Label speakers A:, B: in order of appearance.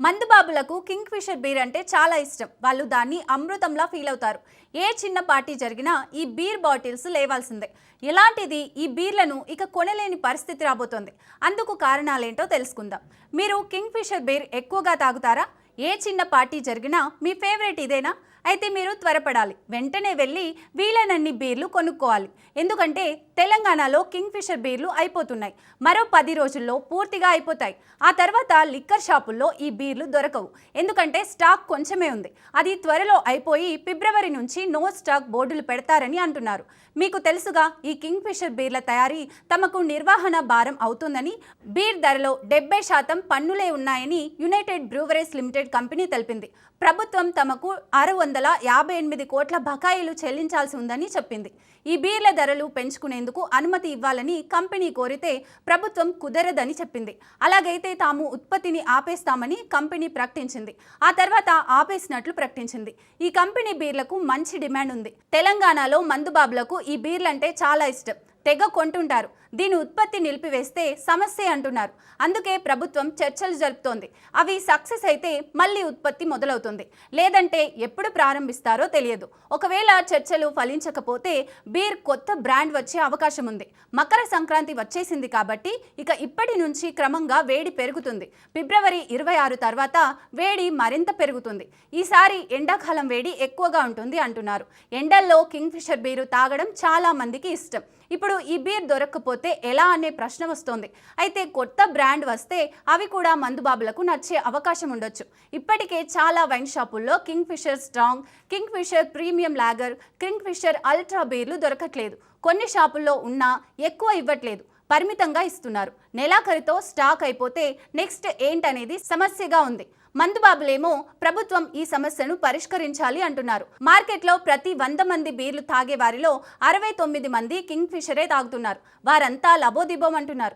A: మందుబాబులకు king fissure beer అంటే చాలా ఇష్టం. వాళ్ళు దాన్ని అమృతంలా ఫీల్ అవుతారు. ఏ చిన్న పార్టీ జరిగినా ఈ బీర్ బాటిల్స్ లేవాల్సిందే. ఇలాంటిది ఈ బీర్లను ఇక కొనలేని పరిస్థితి రాబోతోంది. అందుకు కారణాలేంటో తెలుసుకుందాం. మీరు కింగ్ ఫిషర్ బీర్ ఎక్కువగా తాగుతారా? ఏ చిన్న పార్టీ జరిగినా మీ ఫేవరెట్ ఇదేనా? అయితే మీరు త్వరపడాలి. వెంటనే వెళ్ళి వీలైనన్ని బీర్లు కొనుక్కోవాలి. ఎందుకంటే తెలంగాణలో కింగ్ ఫిషర్ బీర్లు అయిపోతున్నాయి. మరో 10 రోజుల్లో పూర్తిగా అయిపోతాయి. ఆ తర్వాత లిక్కర్ షాపుల్లో ఈ బీర్లు దొరకవు. ఎందుకంటే స్టాక్ కొంచెమే ఉంది. అది త్వరలో అయిపోయి ఫిబ్రవరి నుంచి నో స్టాక్ బోర్డులు పెడతారని అంటున్నారు. మీకు తెలుసుగా, ఈ కింగ్ ఫిషర్ బీర్ల తయారీ తమకు నిర్వహణ భారం అవుతుందని. బీర్ ధరలో 70% పన్నులే ఉన్నాయని యునైటెడ్ బ్రూవరీస్ లిమిటెడ్ కంపెనీ తెలిపింది. ప్రభుత్వం తమకు 658 కోట్ల బకాయిలు చెల్లించాల్సి ఉందని చెప్పింది. ఈ బీర్ల ధరలు పెంచుకునేందుకు అనుమతి ఇవ్వాలని కంపెనీ కోరితే ప్రభుత్వం కుదరదని చెప్పింది. అలాగైతే తాము ఉత్పత్తిని ఆపేస్తామని కంపెనీ ప్రకటించింది. ఆ తర్వాత ఆపేసినట్లు ప్రకటించింది. ఈ కంపెనీ బీర్లకు మంచి డిమాండ్ ఉంది. తెలంగాణలో మందుబాబులకు ఈ బీర్లంటే చాలా ఇష్టం. తెగ కొంటుంటారు. దీని ఉత్పత్తి నిలిపివేస్తే సమస్య అంటున్నారు. అందుకే ప్రభుత్వం చర్చలు జరుపుతోంది. అవి సక్సెస్ అయితే మళ్ళీ ఉత్పత్తి మొదలవుతుంది. లేదంటే ఎప్పుడు ప్రారంభిస్తారో తెలియదు. ఒకవేళ చర్చలు ఫలించకపోతే బీర్ కొత్త బ్రాండ్ వచ్చే అవకాశం ఉంది. మకర సంక్రాంతి వచ్చేసింది కాబట్టి ఇక ఇప్పటి నుంచి క్రమంగా వేడి పెరుగుతుంది. ఫిబ్రవరి 26 తర్వాత వేడి మరింత పెరుగుతుంది. ఈసారి ఎండాకాలం వేడి ఎక్కువగా ఉంటుంది అంటున్నారు. ఎండల్లో కింగ్ ఫిషర్ బీరు తాగడం చాలా మందికి ఇష్టం. ఇప్పుడు ఈ బీర్ దొరక్కపోతే ఎలా అనే ప్రశ్న వస్తోంది. అయితే కొత్త బ్రాండ్ వస్తే అవి కూడా మందుబాబులకు నచ్చే అవకాశం ఉండొచ్చు. ఇప్పటికే చాలా వైన్ షాపుల్లో Kingfisher strong, Kingfisher premium lager, Kingfisher ultra బీర్లు దొరకట్లేదు. కొన్ని షాపుల్లో ఉన్నా ఎక్కువ ఇవ్వట్లేదు, పరిమితంగా ఇస్తున్నారు. నెలాఖరుతో స్టాక్ అయిపోతే నెక్స్ట్ ఏంటనేది సమస్యగా ఉంది. మందుబాబులేమో ప్రభుత్వం ఈ సమస్యను పరిష్కరించాలి అంటున్నారు. మార్కెట్లో ప్రతి 100 మంది బీర్లు తాగే వారిలో 69 మంది కింగ్ ఫిషరే తాగుతున్నారు. వారంతా లబోదిబోం అంటున్నారు.